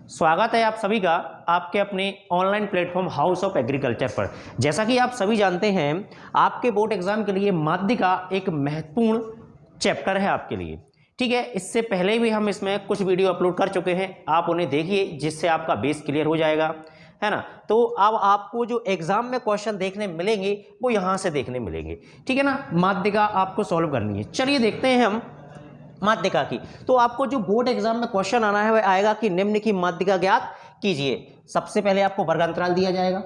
स्वागत है आप सभी का आपके अपने online platform house of agriculture पर। जैसा कि आप सभी जानते हैं, आपके बोर्ड एग्जाम के लिए माध्यिका एक महत्वपूर्ण चैप्टर है आपके लिए। ठीक है, इससे पहले भी हम इसमें कुछ वीडियो अपलोड कर चुके हैं, आप उन्हें देखिए जिससे आपका बेस क्लियर हो जाएगा, है ना। तो अब आपको जो एग्जाम में क्वेश्चन देखने मिलेंगे वो यहाँ से देखने मिलेंगे, ठीक है ना। माध्यिका आपको सॉल्व करनी है। चलिए देखते हैं हम माध्यिका की। तो आपको जो बोर्ड एग्जाम में क्वेश्चन आना है वह आएगा कि निम्न की माध्यिका ज्ञात कीजिए। सबसे पहले आपको वर्गांतराल दिया जाएगा,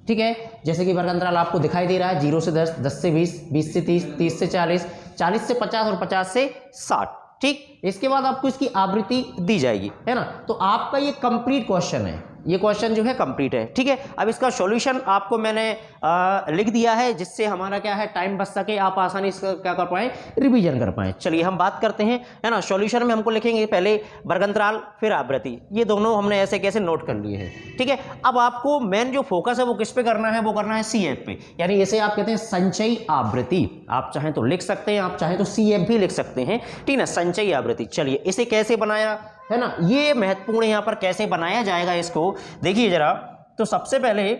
ठीक है। जैसे कि वर्गांतराल आपको दिखाई दे रहा है 0 से 10, 10 से 20, 20 से 30, 30 से 40, 40 से 50 और 50 से 60। ठीक, इसके बाद आपको इसकी आवृत्ति दी जाएगी, है ना। तो आपका ये कंप्लीट क्वेश्चन है, ये क्वेश्चन जो है कंप्लीट है, ठीक है। अब इसका सॉल्यूशन आपको मैंने लिख दिया है, जिससे हमारा क्या है टाइम बच सके, आप आसानी से क्या कर पाएं, रिवीजन कर पाएं। चलिए हम बात करते हैं, है ना। सॉल्यूशन में हमको लिखेंगे पहले वर्गांतराल फिर आवृत्ति, ये दोनों हमने ऐसे कैसे नोट कर लिए हैं, ठीक है। अब आपको मेन जो फोकस है वो किस पे करना है, वो करना है CF पे, यानी इसे आप कहते हैं संचयी आवृत्ति। आप चाहें तो लिख सकते हैं, आप चाहें तो CF भी लिख सकते हैं, ठीक है, संचयी आवृत्ति। चलिए इसे कैसे बनाया, है ना, ये महत्वपूर्ण है। यहाँ पर कैसे बनाया जाएगा इसको देखिए जरा। तो सबसे पहले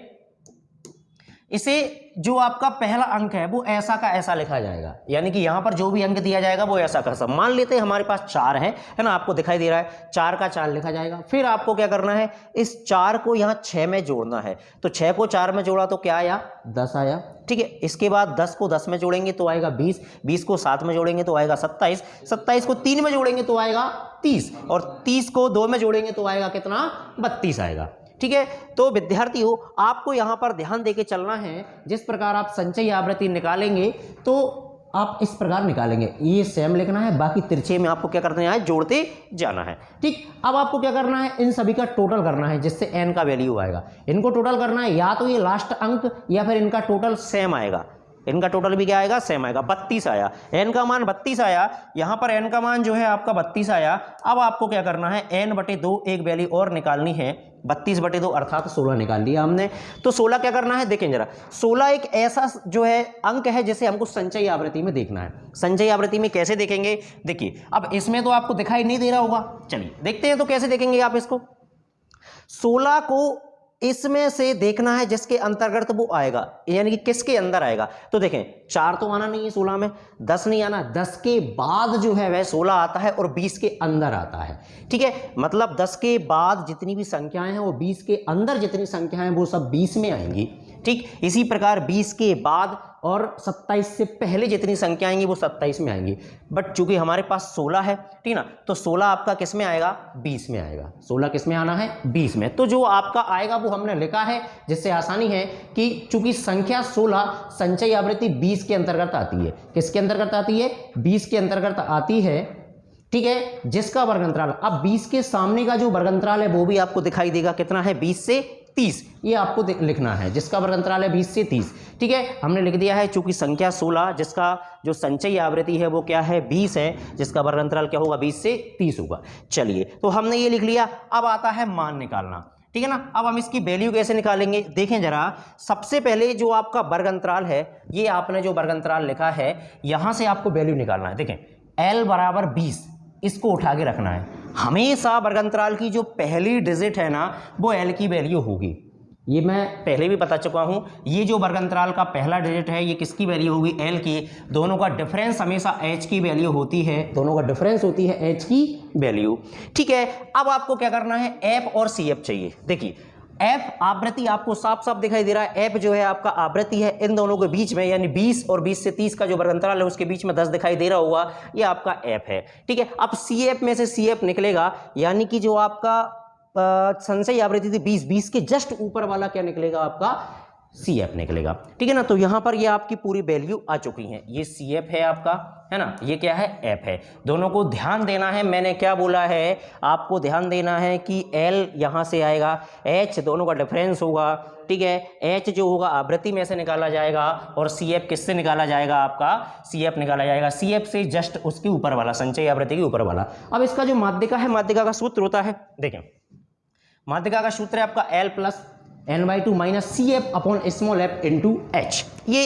इसे जो आपका पहला अंक है वो ऐसा का ऐसा लिखा जाएगा, यानी कि यहाँ पर जो भी अंक दिया जाएगा वो ऐसा का ऐसा। मान लेते हैं हमारे पास 4 है ना, आपको दिखाई दे रहा है 4 का 4 लिखा जाएगा। फिर आपको क्या करना है, इस 4 को यहाँ 6 में जोड़ना है। तो 6 को 4 में जोड़ा तो क्या आया, 10 आया, ठीक है। इसके बाद 10 को 10 में जोड़ेंगे तो आएगा 20, 20 को 7 में जोड़ेंगे तो आएगा 27, 27 को 3 में जोड़ेंगे तो आएगा 30, और 30 को 2 में जोड़ेंगे तो आएगा कितना, 32 आएगा, ठीक है। तो विद्यार्थियों आपको यहां पर ध्यान देके चलना है। जिस प्रकार आप संचयी आवृत्ति निकालेंगे तो आप इस प्रकार निकालेंगे, ये सेम लिखना है, बाकी तिरछे में आपको क्या करना है, जोड़ते जाना है, ठीक। अब आपको क्या करना है, इन सभी का टोटल करना है, जिससे n का वैल्यू आएगा। इनको टोटल करना है, या तो ये लास्ट अंक या फिर इनका टोटल सेम आएगा। इनका टोटल भी क्या आएगा, सेम आएगा। 32 आया, n का मान 32 आया, यहां पर n का मान जो है आपका 32 आया। अब आपको क्या करना है, n/2 एक वैल्यू और निकालनी है, 32/2 अर्थात 16 निकाल लिया हमने। तो 16 क्या करना है, देखें जरा। 16 एक ऐसा जो है अंक है जिसे हमको संचयी आवृत्ति में देखना है। संचयी आवृत्ति में कैसे देखेंगे, देखिए अब इसमें तो आपको दिखाई नहीं दे रहा होगा, चलिए देखते हैं तो कैसे देखेंगे आप इसको। 16 को इसमें से देखना है जिसके अंतर्गत वो आएगा, यानी कि किसके अंदर आएगा। तो देखें 4 तो आना नहीं है 16 में, 10 नहीं आना, 10 के बाद जो है वह 16 आता है और 20 के अंदर आता है, ठीक है। मतलब 10 के बाद जितनी भी संख्याएं हैं वो 20 के अंदर जितनी संख्याएं हैं वो सब 20 में आएंगी, ठीक। इसी प्रकार 20 के बाद और 27 से पहले जितनी संख्या आएंगी वो 27 में आएंगी। बट चूंकि हमारे पास 16 है, ठीक ना, तो 16 आपका किस में आएगा, 20 में आएगा। 16 किस में आना है, 20 में। तो जो आपका आएगा वो हमने लिखा है, जिससे आसानी है कि चूंकि संख्या 16 संचयी आवृत्ति 20 के अंतर्गत आती है। किसके अंतर्गत आती है, 20 के अंतर्गत आती है, ठीक है, जिसका वर्गांतराल, अब 20 के सामने का जो वर्गांतराल है वो भी आपको दिखाई देगा, कितना है, 20 से 30। ये आपको लिखना है, जिसका वर्गांतराल है 20 से 30, ठीक है, हमने लिख दिया है। चूंकि संख्या 16 जिसका जो संचयी आवृत्ति है वो क्या है, 20 है, जिसका वर्गांतराल क्या होगा, 20 से 30 होगा। चलिए तो हमने ये लिख लिया। अब आता है मान निकालना, ठीक है ना। अब हम इसकी वैल्यू कैसे निकालेंगे, देखें जरा। सबसे पहले जो आपका वर्गांतराल है, ये आपने जो वर्गांतराल लिखा है यहां से आपको वैल्यू निकालना है। देखें L बराबर 20, इसको उठा के रखना है। हमेशा वर्गांतराल की जो पहली डिजिट है ना वो L की वैल्यू होगी, ये मैं पहले भी बता चुका हूं। ये जो वर्गांतराल का पहला डिजिट है ये किसकी वैल्यू होगी, L की। दोनों का डिफरेंस हमेशा H की वैल्यू होती है, दोनों का डिफरेंस होती है H की वैल्यू, ठीक है। अब आपको क्या करना है, F और CF चाहिए। देखिए F आवृत्ति आपको साफ साफ दिखाई दे रहा है, F जो है आपका आवृत्ति है इन दोनों के बीच में, यानी 20 और 20 से 30 का जो वर्गांतराल है उसके बीच में 10 दिखाई दे रहा होगा, ये आपका F है, ठीक है। अब CF में से CF निकलेगा, यानी कि जो आपका संचयी आवृत्ति थी 20, 20 के जस्ट ऊपर वाला क्या निकलेगा, आपका CF निकलेगा, ठीक है ना। तो यहां पर ये आपकी पूरी वैल्यू आ चुकी है। ये CF है आपका, है ना, ये क्या है, F है। दोनों को ध्यान देना है, मैंने क्या बोला है, आपको ध्यान देना है कि L यहां से आएगा, H दोनों का डिफरेंस होगा, ठीक है। H जो होगा आवृत्ति में से निकाला जाएगा और CF किससे निकाला जाएगा, आपका CF निकाला जाएगा, CF से जस्ट उसके ऊपर वाला, संचयी आवृत्ति के ऊपर वाला। अब इसका जो माध्यिका है, माध्यिका का सूत्र होता है, देखें माध्यिका का सूत्र है आपका L + n/2 - CF upon small f into H, ये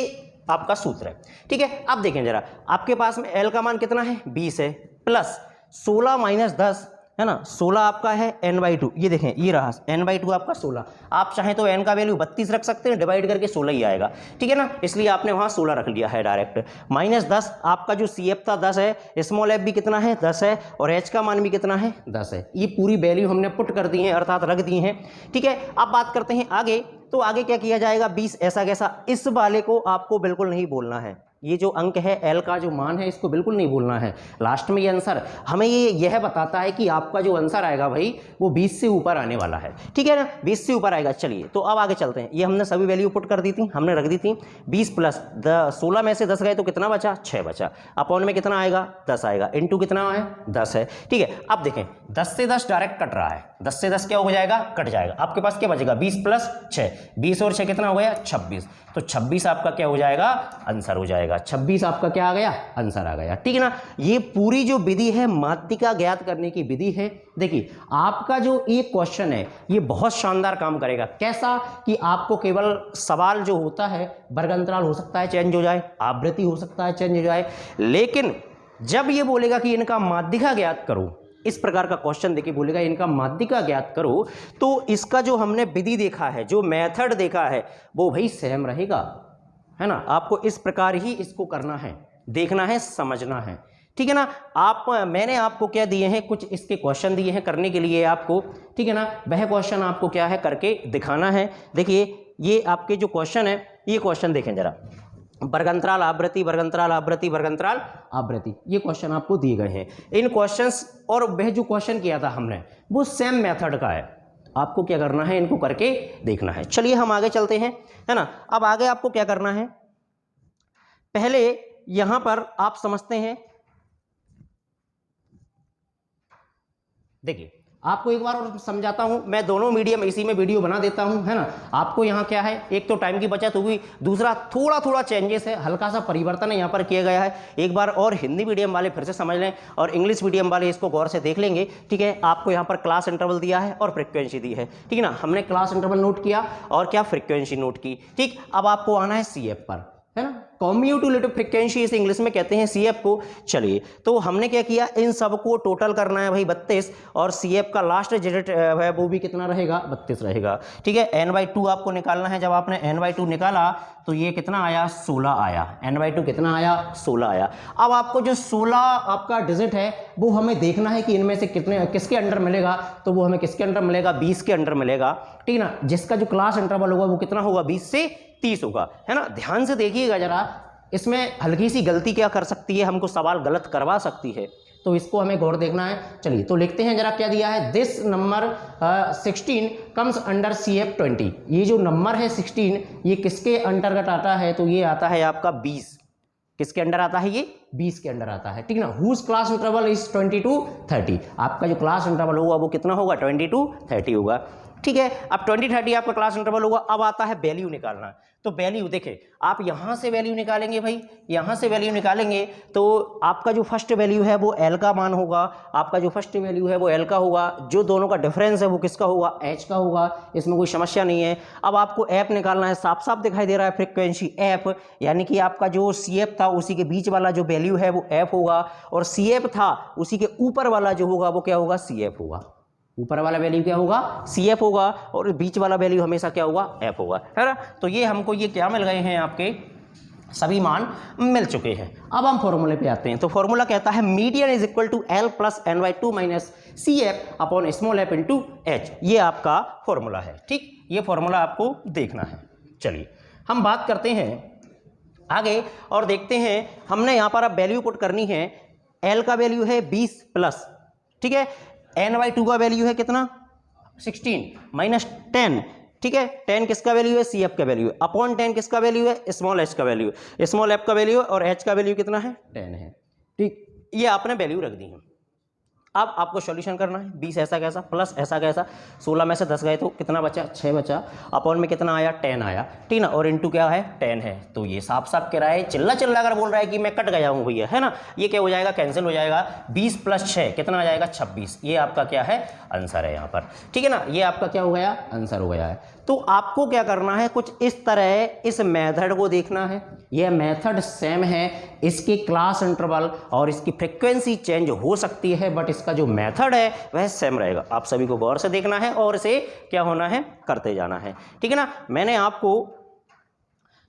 आपका सूत्र है, ठीक है। अब देखें जरा, आपके पास में L का मान कितना है, 20 है, प्लस 16 - 10, है है ना। 16 आपका है n/2, ये देखें ये रहा n/2 आपका 16। आप चाहें तो n का वैल्यू 32 रख सकते हैं, डिवाइड करके 16 ही आएगा, ठीक है ना, इसलिए आपने वहाँ 16 रख लिया है डायरेक्ट। -10 आपका जो CF था 10 है, स्मॉल f भी कितना है 10 है, और h का मान भी कितना है 10 है। ये पूरी वैल्यू हमने पुट कर दी है, अर्थात रख दी हैं, ठीक है। अब बात करते हैं आगे, तो आगे क्या किया जाएगा, 20 ऐसा कैसा, इस वाले को आपको बिल्कुल नहीं बोलना है। ये जो अंक है L का जो मान है इसको बिल्कुल नहीं बोलना है। लास्ट में ये आंसर हमें यह बताता है कि आपका जो आंसर आएगा भाई वो 20 से ऊपर आने वाला है, ठीक है ना, 20 से ऊपर आएगा। चलिए तो अब आगे चलते हैं। ये हमने सभी वैल्यू पुट कर दी थी, हमने रख दी थी। 20 प्लस 16 में से 10 गए तो कितना बचा, 6 बचा। अपॉन में कितना आएगा, 10 आएगा, इनटू कितना है 10 है, ठीक है। अब देखें 10 से 10 डायरेक्ट कट रहा है, 10 से 10 क्या हो जाएगा, कट जाएगा। आपके पास क्या बचेगा, 20 प्लस 6, 20 और 6 कितना हो गया 26, तो 26 आपका क्या हो जाएगा, आंसर हो जाएगा। 26 आपका क्या आ गया, आंसर आ गया, ठीक है ना। ये पूरी जो विधि है माध्यिका ज्ञात करने की विधि है। देखिए आपका जो एक क्वेश्चन है ये बहुत शानदार काम करेगा। कैसा कि आपको केवल सवाल जो होता है वर्ग अंतराल हो सकता है चेंज हो जाए, आवृत्ति हो सकता है चेंज हो जाए, लेकिन जब ये बोलेगा कि इनका माध्यिका ज्ञात करो, इस प्रकार का क्वेश्चन देखिए बोलेगा इनका माध्यिका ज्ञात करो, तो इसका जो हमने विधि देखा है, जो मेथड देखा है वो भाई सेम रहेगा, है ना। आपको इस प्रकार ही इसको करना है, देखना है, समझना है, ठीक है ना। मैंने आपको क्या दिए हैं, कुछ इसके क्वेश्चन दिए हैं करने के लिए आपको, ठीक है ना। वह क्वेश्चन आपको क्या है करके दिखाना है। देखिए ये आपके जो क्वेश्चन है, ये क्वेश्चन देखें जरा, वर्गंतराल आवृत्ति, वर्गंतराल आवृत्ति, वर्गंतराल आवृत्ति, ये क्वेश्चन आपको दिए गए हैं। इन क्वेश्चंस और वह जो क्वेश्चन किया था हमने वो सेम मेथड का है, आपको क्या करना है, इनको करके देखना है। चलिए हम आगे चलते हैं, है ना। अब आगे आपको क्या करना है, पहले यहां पर आप समझते हैं, देखिए आपको एक बार और समझाता हूं, मैं दोनों मीडियम इसी में वीडियो बना देता हूं, है ना। आपको यहां क्या है, एक तो टाइम की बचत होगी, दूसरा थोड़ा थोड़ा चेंजेस है, हल्का सा परिवर्तन है यहां पर किया गया है। एक बार और हिंदी मीडियम वाले फिर से समझ लें और इंग्लिश मीडियम वाले इसको गौर से देख लेंगे, ठीक है। आपको यहाँ पर क्लास इंटरवल दिया है और फ्रिक्वेंसी दी है, ठीक है ना। हमने क्लास इंटरवल नोट किया और क्या फ्रिक्वेंसी नोट की, ठीक। अब आपको आना है CF पर, है ना। कम्यूटेटिव फ्रीक्वेंसी इस इंग्लिश में कहते हैं CF को। चलिए तो हमने क्या किया, इन सबको टोटल करना है भाई 32, और CF का लास्ट डिजिट है वो भी कितना रहेगा, 32 रहेगा, ठीक है। n/2 आपको निकालना है। जब आपने n/2 निकाला तो ये कितना आया, 16 आया। n/2 कितना आया, 16 आया। अब आपको जो 16 आपका डिजिट है वो हमें देखना है कि इनमें से कितने किसके अंडर मिलेगा, तो वो हमें किसके अंडर मिलेगा, 20 के अंडर मिलेगा, ठीक है ना। जिसका जो क्लास इंटरवल होगा वो कितना होगा, 20 से 30 होगा, है ना। ध्यान से देखिएगा जरा, इसमें हल्की सी गलती क्या कर सकती है, हमको सवाल गलत करवा सकती है, तो इसको हमें गौर देखना है। चलिए तो लिखते हैं जरा, क्या दिया है, this number 16 comes under CF 20। ये जो नंबर है 16 ये किसके अंतर्गत आता है, तो ये आता है आपका 20, किसके अंडर आता है, ये 20 के अंडर आता है, ठीक है ना। Whose class interval is 20 to 30। आपका जो क्लास इंटरवल होगा वो कितना होगा, 20 to 30 होगा, ठीक है। अब 20-30 आपका क्लास इंटरवल होगा। अब आता है वैल्यू निकालना। तो वैल्यू देखें, आप यहां से वैल्यू निकालेंगे भाई, यहां से वैल्यू निकालेंगे तो आपका जो फर्स्ट वैल्यू है वो L का मान होगा, आपका जो फर्स्ट वैल्यू है वो L का होगा, जो दोनों का डिफरेंस है वो किसका होगा, H का होगा, इसमें कोई समस्या नहीं है। अब आपको F निकालना है, साफ साफ दिखाई दे रहा है फ्रीक्वेंसी F, यानी कि आपका जो CF था उसी के बीच वाला जो वैल्यू है वो F होगा, और CF था उसी के ऊपर वाला जो होगा वो क्या होगा, CF होगा। ऊपर वाला वैल्यू क्या होगा, CF होगा, और बीच वाला वैल्यू हमेशा क्या होगा, F होगा, है ना। तो ये हमको ये क्या मिल गए हैं, आपके सभी मान मिल चुके हैं। अब हम फॉर्मूले पे आते हैं। तो फॉर्मूला कहता है median is equal to L plus n/2 minus CF upon small f into H। ये आपका फॉर्मूला है, ठीक। ये फॉर्मूला आपको देखना है। चलिए हम बात करते हैं आगे और देखते हैं। हमने यहाँ पर अब वैल्यू पुट करनी है। L का वैल्यू है 20 प्लस, ठीक है। n/2 का वैल्यू है कितना, 16 माइनस 10, ठीक है। 10 किसका वैल्यू है, CF का वैल्यू है, अपॉन 10 किसका वैल्यू है, स्मॉल h का वैल्यू है, स्मॉल f का वैल्यू है, और h का वैल्यू कितना है, 10 है, ठीक। ये आपने वैल्यू रख दी है। अब आपको सॉल्यूशन करना है, 20 ऐसा कैसा प्लस ऐसा कैसा, 16 में से 10 गए तो कितना बचा, 6 बचा, अपॉन में कितना आया, 10 आया, ठीक ना, और इनटू क्या है, 10 है। तो ये साफ साफ कह रहा है, चिल्ला चिल्ला अगर बोल रहा है कि मैं कट गया हूँ भैया, है ना, ये क्या हो जाएगा, कैंसिल हो जाएगा। 20 प्लस 6 कितना आ जाएगा, 26। ये आपका क्या है, आंसर है यहाँ पर, ठीक है ना। ये आपका क्या हो गया, आंसर हो गया है। तो आपको क्या करना है, कुछ इस तरह इस मेथड को देखना है। यह मेथड सेम है, इसके क्लास इंटरवल और इसकी फ्रीक्वेंसी चेंज हो सकती है, बट इसका जो मेथड है वह सेम रहेगा। आप सभी को गौर से देखना है और इसे क्या होना है, करते जाना है, ठीक है ना। मैंने आपको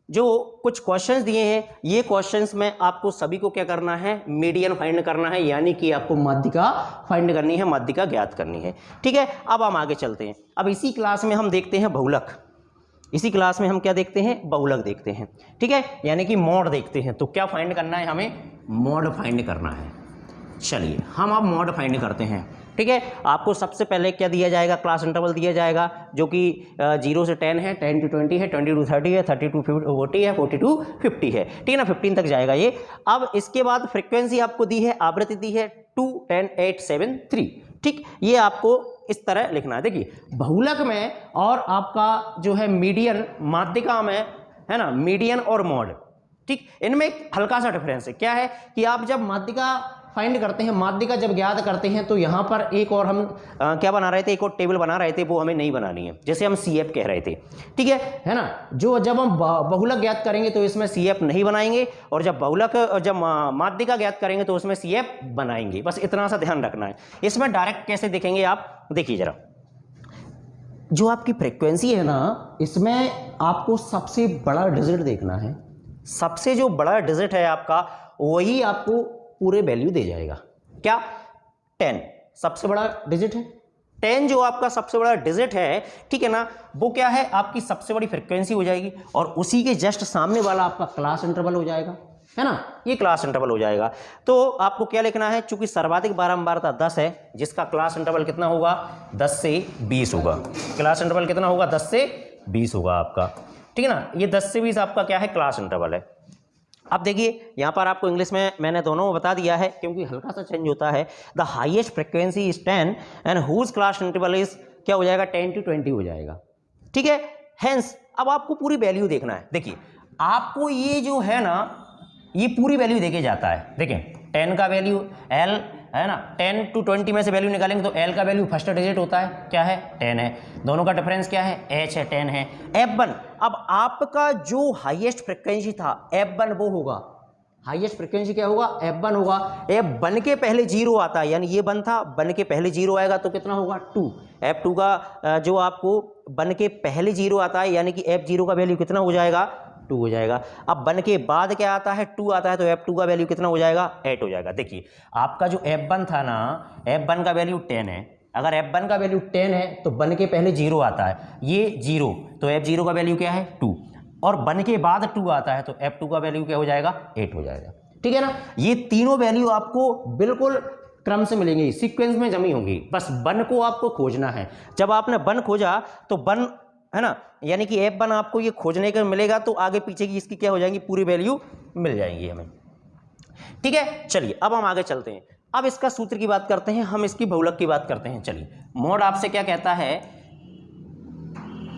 जो कुछ क्वेश्चंस दिए हैं, ये क्वेश्चंस में आपको सभी को क्या करना है, मीडियन फाइंड करना है, यानी कि आपको माध्यिका फाइंड करनी है, माध्यिका ज्ञात करनी है, ठीक है। अब हम आगे चलते हैं। अब इसी क्लास में हम देखते हैं बहुलक, इसी क्लास में हम क्या देखते हैं, बहुलक देखते हैं, ठीक है, यानी कि मॉड देखते हैं। तो क्या फाइंड करना है, हमें मॉड फाइंड करना है। चलिए हम अब मॉड फाइंड करते हैं, ठीक है। आपको सबसे पहले क्या दिया जाएगा, क्लास इंटरवल दिया जाएगा, जो कि 0 से 10 है, 10 to 20 है, 20 to 30 है, 30 to 40 है, 40 to 50 है, ठीक है ना, 15 तक जाएगा ये। अब इसके बाद फ्रीक्वेंसी आपको दी है, आवृत्ति दी है 2, 10, 8, 7, 3, ठीक। ये आपको इस तरह लिखना है। देखिए बहुलक में और आपका जो है मीडियन, माध्यिका में है ना, मीडियन और मॉड, ठीक, इनमें एक हल्का सा डिफरेंस है। क्या है कि आप जब माध्यिका फाइंड करते हैं, माध्यिका जब ज्ञात करते हैं, तो यहाँ पर एक और हम क्या बना रहे थे, एक और टेबल बना रहे थे, वो हमें नहीं बनानी है, जैसे हम CF कह रहे थे, ठीक है ना। जो जब हम बहुलक ज्ञात करेंगे तो इसमें CF नहीं बनाएंगे, और जब बहुलक, जब माध्यिका ज्ञात करेंगे तो उसमें CF बनाएंगे। बस इतना सा ध्यान रखना है। इसमें डायरेक्ट कैसे देखेंगे आप, देखिए जरा, जो आपकी फ्रीक्वेंसी है ना, इसमें आपको सबसे बड़ा डिजिट देखना है। सबसे जो बड़ा डिजिट है आपका, वही आपको पूरे वैल्यू दे जाएगा। क्या, 10 सबसे बड़ा डिजिट है। 10 जो आपका सबसे बड़ा डिजिट है, ठीक है ना, वो क्या है, आपकी सबसे बड़ी फ्रीक्वेंसी हो जाएगी, और उसी के जस्ट सामने वाला आपका क्लास इंटरवल हो जाएगा, है ना, ये क्लास इंटरवल हो जाएगा। तो आपको क्या लिखना है, चूंकि सर्वाधिक बारंबारता 10 है, जिसका क्लास इंटरवल कितना होगा, 10 से 20 होगा। क्लास इंटरवल कितना होगा, 10 से 20 होगा आपका, ठीक है ना। ये 10 से 20 आपका क्या है, क्लास इंटरवल है। अब देखिए यहाँ पर आपको इंग्लिश में मैंने दोनों बता दिया है, क्योंकि हल्का सा चेंज होता है। The highest frequency is 10 and whose class interval is क्या हो जाएगा, 10 to 20 हो जाएगा, ठीक है। हेंस अब आपको पूरी वैल्यू देखना है। देखिए आपको ये जो है ना, ये पूरी वैल्यू देके जाता है। देखें 10 का वैल्यू L है ना, 10 to 20 में से वैल्यू निकालेंगे तो L का वैल्यू फर्स्ट डिजिट होता है, क्या है, 10 है। दोनों का डिफरेंस क्या है, H है, 10 है। F1, अब आपका जो हाईएस्ट फ्रीक्वेंसी था F1 वो होगा, हाईएस्ट फ्रीक्वेंसी क्या होगा, F1 होगा। F1 के पहले 0 आता है, यानी ये 1 था, 1 के पहले 0 आएगा तो कितना होगा, 2। F2 का जो आपको 1 के पहले 0 आता है, यानी कि F0 का वैल्यू कितना हो जाएगा, 2 हो जाएगा। अब 1 के बाद क्या आता है, 2 आता है, तो F2 का वैल्यू कितना हो जाएगा, 8 हो जाएगा। देखिए आपका जो F1 था ना, F1 का वैल्यू 10 है। अगर F1 का वैल्यू 10 है तो 1 के पहले 0 आता है, ये 0, तो F0 का वैल्यू क्या है, 2, और 1 के बाद 2 आता है तो F2 का वैल्यू क्या हो जाएगा, 8 हो जाएगा, ठीक है ना। ये तीनों वैल्यू आपको बिल्कुल क्रम से मिलेंगी, सीक्वेंस में जमी होंगी, बस 1 को आपको खोजना है। जब आपने 1 खोजा तो 1 है ना, यानी कि F1 आपको ये खोजने का मिलेगा, तो आगे पीछे की इसकी क्या हो जाएंगी, पूरी वैल्यू मिल जाएंगी हमें, ठीक है। चलिए अब हम आगे चलते हैं। अब इसका सूत्र की बात करते हैं, हम इसकी बहुलक की बात करते हैं। चलिए मॉड आपसे क्या कहता है,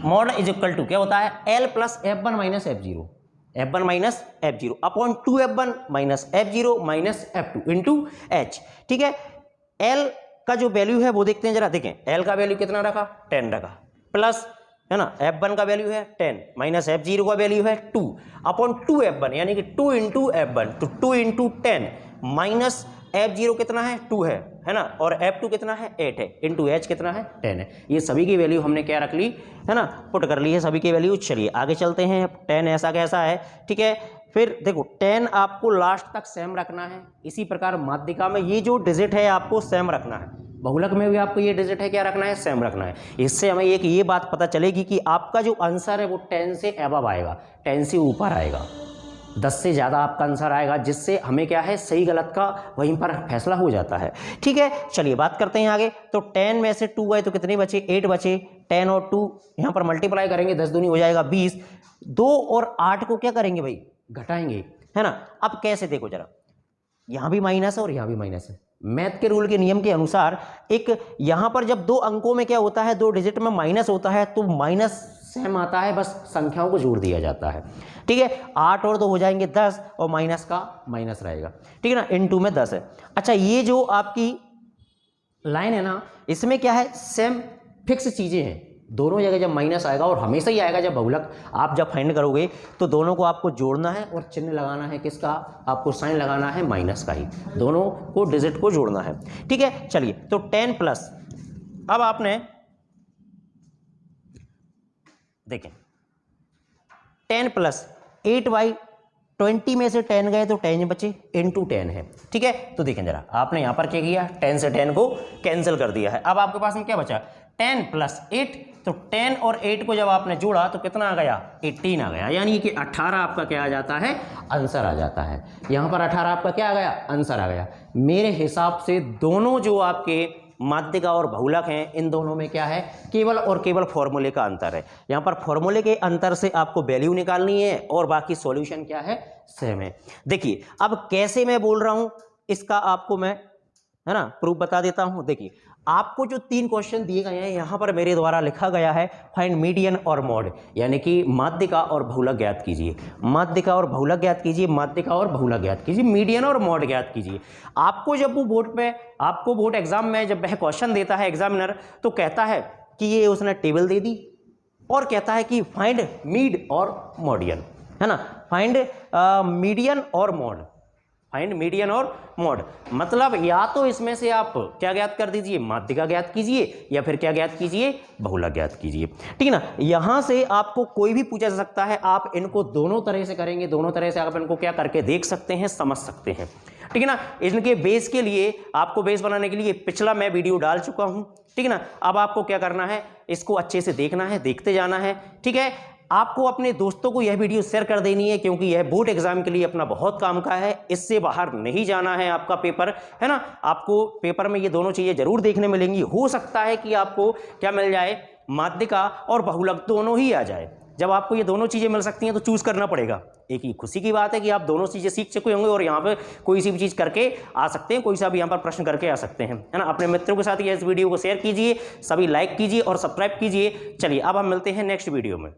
मॉड इज इक्वल टू क्या होता है, L plus F1 minus F0, F1 minus F0 upon 2F1 minus F0 minus F2 into H, ठीक है। L का जो वैल्यू है वो देखते हैं जरा, देखें L का वैल्यू कितना रखा, 10 रखा, प्लस है ना F1 का वैल्यू है 10 माइनस F0 का वैल्यू है 2 अपॉन 2F1, यानी कि 2 इंटू F1, तो 2 इंटू 10 माइनस F0 कितना है, 2 है ना, और F2 कितना है, 8 है, इंटू H कितना है, 10 है। ये सभी की वैल्यू हमने क्या रख ली है ना, पुट कर ली है सभी की वैल्यू। चलिए आगे चलते हैं। 10 ऐसा कैसा है, ठीक है। फिर देखो 10 आपको लास्ट तक सेम रखना है। इसी प्रकार माध्यिका में ये जो डिजिट है आपको सेम रखना है, बहुलक में भी आपको ये डिजिट है क्या रखना है, सेम रखना है। इससे हमें एक ये बात पता चलेगी कि आपका जो आंसर है वो 10 से अबव आएगा, 10 से ऊपर आएगा, 10 से ज़्यादा आपका आंसर आएगा, जिससे हमें क्या है, सही गलत का वहीं पर फैसला हो जाता है, ठीक है। चलिए बात करते हैं आगे। तो 10 में से 2 गए तो कितने बचे, 8 बचे। 10 और 2 यहाँ पर मल्टीप्लाई करेंगे, 10 दूनी हो जाएगा 20। 2 और 8 को क्या करेंगे भाई, घटाएंगे, है ना। अब कैसे, देखो जरा, यहाँ भी माइनस है और यहाँ भी माइनस है। मैथ के रूल के नियम के अनुसार एक यहाँ पर जब 2 अंकों में क्या होता है, 2 डिजिट में माइनस होता है, तो माइनस सेम आता है, बस संख्याओं को जोड़ दिया जाता है, ठीक है। 8 और 2 हो जाएंगे 10, और माइनस का माइनस रहेगा, ठीक है ना, इनटू में 10 है। अच्छा ये जो आपकी लाइन है ना, इसमें क्या है, सेम फिक्स चीज़ें हैं, दोनों जगह जब माइनस आएगा, और हमेशा ही आएगा जब बहुलक आप जब फाइंड करोगे, तो दोनों को आपको जोड़ना है और चिन्ह लगाना है किसका, आपको साइन लगाना है माइनस का ही, दोनों को डिजिट को जोड़ना है। ठीक है, चलिए तो 10 प्लस, अब आपने देखें 10 प्लस 8/20 में से 10 गए तो 10 बचे, इंटू 10 है। ठीक है, तो देखें जरा, आपने यहाँ पर क्या किया, 10 से 10 को कैंसिल कर दिया है। अब आपके पास में क्या बचा, 10 प्लस 8, तो 10 और 8 को जब आपने जोड़ा तो कितना आ गया, 18 आ गया, यानी कि 18 आपका क्या आ जाता है, आंसर आ जाता है। यहाँ पर 18 आपका क्या आ गया, आंसर आ गया। मेरे हिसाब से दोनों जो आपके माध्यिका और बहुलक हैं, इन दोनों में क्या है, केवल और केवल फॉर्मूले का अंतर है। यहाँ पर फॉर्मूले के अंतर से आपको वैल्यू निकालनी है और बाकी सॉल्यूशन क्या है, सेम है। देखिए अब कैसे मैं बोल रहा हूँ इसका आपको मैं, है ना, प्रूफ बता देता हूँ। देखिए आपको जो 3 क्वेश्चन दिए गए हैं, यहाँ पर मेरे द्वारा लिखा गया है फाइंड मीडियन और मॉड, यानी कि माध्यिका और बहुलक ज्ञात कीजिए, माध्यिका और बहुलक ज्ञात कीजिए, माध्यिका और बहुलक ज्ञात कीजिए, मीडियन और मॉड ज्ञात कीजिए। आपको जब वो बोर्ड पे, आपको बोर्ड एग्जाम में जब वह क्वेश्चन देता है एग्जामिनर, तो कहता है कि ये उसने टेबल दे दी और कहता है कि फाइंड मीड और मॉडियन, है ना, फाइंड मीडियन और मॉड, फाइंड मीडियन और मॉड, मतलब या तो इसमें से आप क्या ज्ञात कर दीजिए, माध्यिका ज्ञात कीजिए, या फिर क्या ज्ञात कीजिए, बहुलक ज्ञात कीजिए। ठीक है ना, यहां से आपको कोई भी पूछा जा सकता है, आप इनको दोनों तरह से करेंगे, दोनों तरह से आप इनको क्या करके देख सकते हैं, समझ सकते हैं। ठीक है ना, इनके बेस के लिए, आपको बेस बनाने के लिए पिछला मैं वीडियो डाल चुका हूं। ठीक है ना, अब आपको क्या करना है, इसको अच्छे से देखना है, देखते जाना है। ठीक है, आपको अपने दोस्तों को यह वीडियो शेयर कर देनी है, क्योंकि यह बोर्ड एग्जाम के लिए अपना बहुत काम का है, इससे बाहर नहीं जाना है आपका पेपर, है ना। आपको पेपर में ये दोनों चीजें जरूर देखने मिलेंगी। हो सकता है कि आपको क्या मिल जाए, माध्यिका और बहुलक दोनों ही आ जाए। जब आपको ये दोनों चीजें मिल सकती हैं तो चूज करना पड़ेगा। एक ही खुशी की बात है कि आप दोनों चीजें सीख चुके होंगे और यहाँ पे कोई सी भी चीज करके आ सकते हैं, कोई सा भी यहाँ पर प्रश्न करके आ सकते हैं, है ना। अपने मित्रों के साथ ये इस वीडियो को शेयर कीजिए, सभी लाइक कीजिए और सब्सक्राइब कीजिए। चलिए अब हम मिलते हैं नेक्स्ट वीडियो में।